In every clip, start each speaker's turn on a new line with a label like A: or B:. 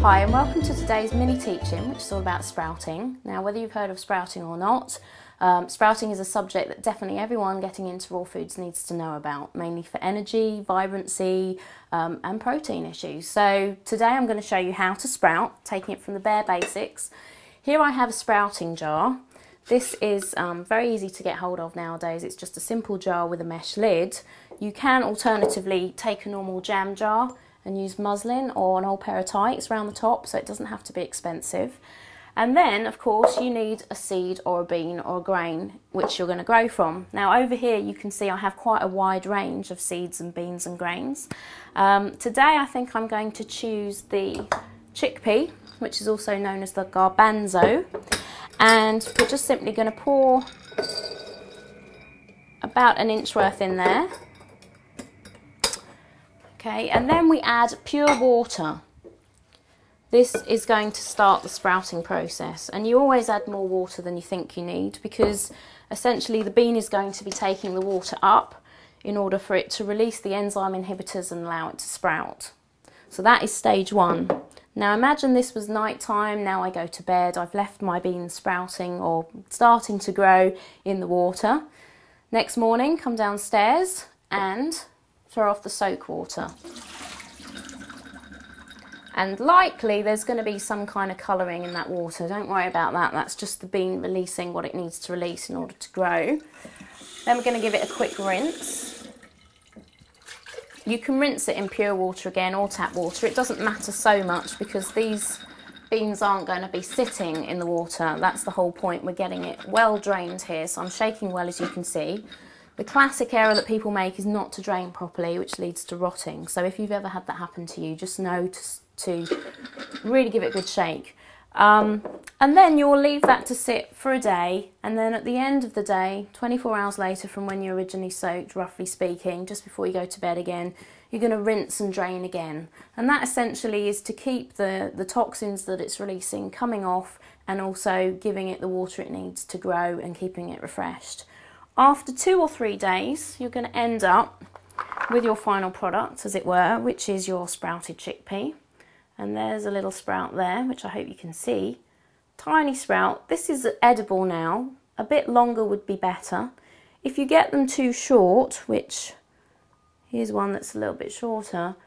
A: Hi and welcome to today's mini teaching, which is all about sprouting. Now, whether you've heard of sprouting or not, sprouting is a subject that definitely everyone getting into raw foods needs to know about, mainly for energy, vibrancy and protein issues. So today I'm going to show you how to sprout, taking it from the bare basics. Here I have a sprouting jar. This is very easy to get hold of nowadays. It's just a simple jar with a mesh lid. You can alternatively take a normal jam jar and use muslin or an old pair of tights around the top, so it doesn't have to be expensive. And then, of course, you need a seed or a bean or a grain which you're going to grow from. Now over here you can see I have quite a wide range of seeds and beans and grains. Today I think I'm going to choose the chickpea, which is also known as the garbanzo, and we're just simply going to pour about an inch worth in there. Okay, and then we add pure water. This is going to start the sprouting process, and you always add more water than you think you need, because essentially the bean is going to be taking the water up in order for it to release the enzyme inhibitors and allow it to sprout. So that is stage one. Now imagine this was night time, now I go to bed, I've left my beans sprouting or starting to grow in the water. Next morning, come downstairs and throw off the soak water. And likely there's going to be some kind of colouring in that water. Don't worry about that, that's just the bean releasing what it needs to release in order to grow. Then we're going to give it a quick rinse. You can rinse it in pure water again or tap water. It doesn't matter so much because these beans aren't going to be sitting in the water. That's the whole point. We're getting it well drained here, so I'm shaking well, as you can see. The classic error that people make is not to drain properly, which leads to rotting. So if you've ever had that happen to you, just know to really give it a good shake. And then you'll leave that to sit for a day, and then at the end of the day, 24 hours later from when you originally soaked, roughly speaking, just before you go to bed again, you're going to rinse and drain again. And that essentially is to keep the toxins that it's releasing coming off, and also giving it the water it needs to grow and keeping it refreshed. After 2 or 3 days, you're going to end up with your final product, as it were, which is your sprouted chickpea. And there's a little sprout there, which I hope you can see. Tiny sprout. This is edible now. A bit longer would be better. If you get them too short, which here's one that's a little bit shorter.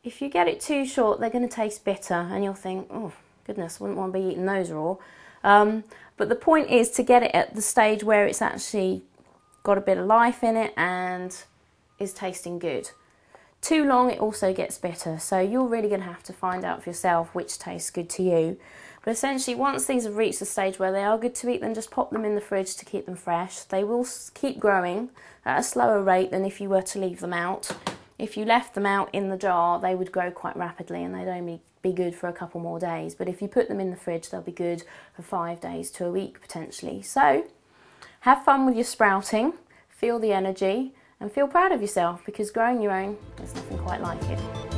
A: If you get it too short, they're going to taste bitter, and you'll think, oh goodness, I wouldn't want to be eating those raw. But the point is to get it at the stage where it's actually got a bit of life in it and is tasting good. Too long, it also gets bitter, so you're really going to have to find out for yourself which tastes good to you. But essentially, once these have reached the stage where they are good to eat, then just pop them in the fridge to keep them fresh. They will keep growing at a slower rate than if you were to leave them out. If you left them out in the jar, they would grow quite rapidly and they'd only be good for a couple more days. But if you put them in the fridge, they'll be good for 5 days to a week potentially. So have fun with your sprouting, feel the energy, and feel proud of yourself, because growing your own, there's nothing quite like it.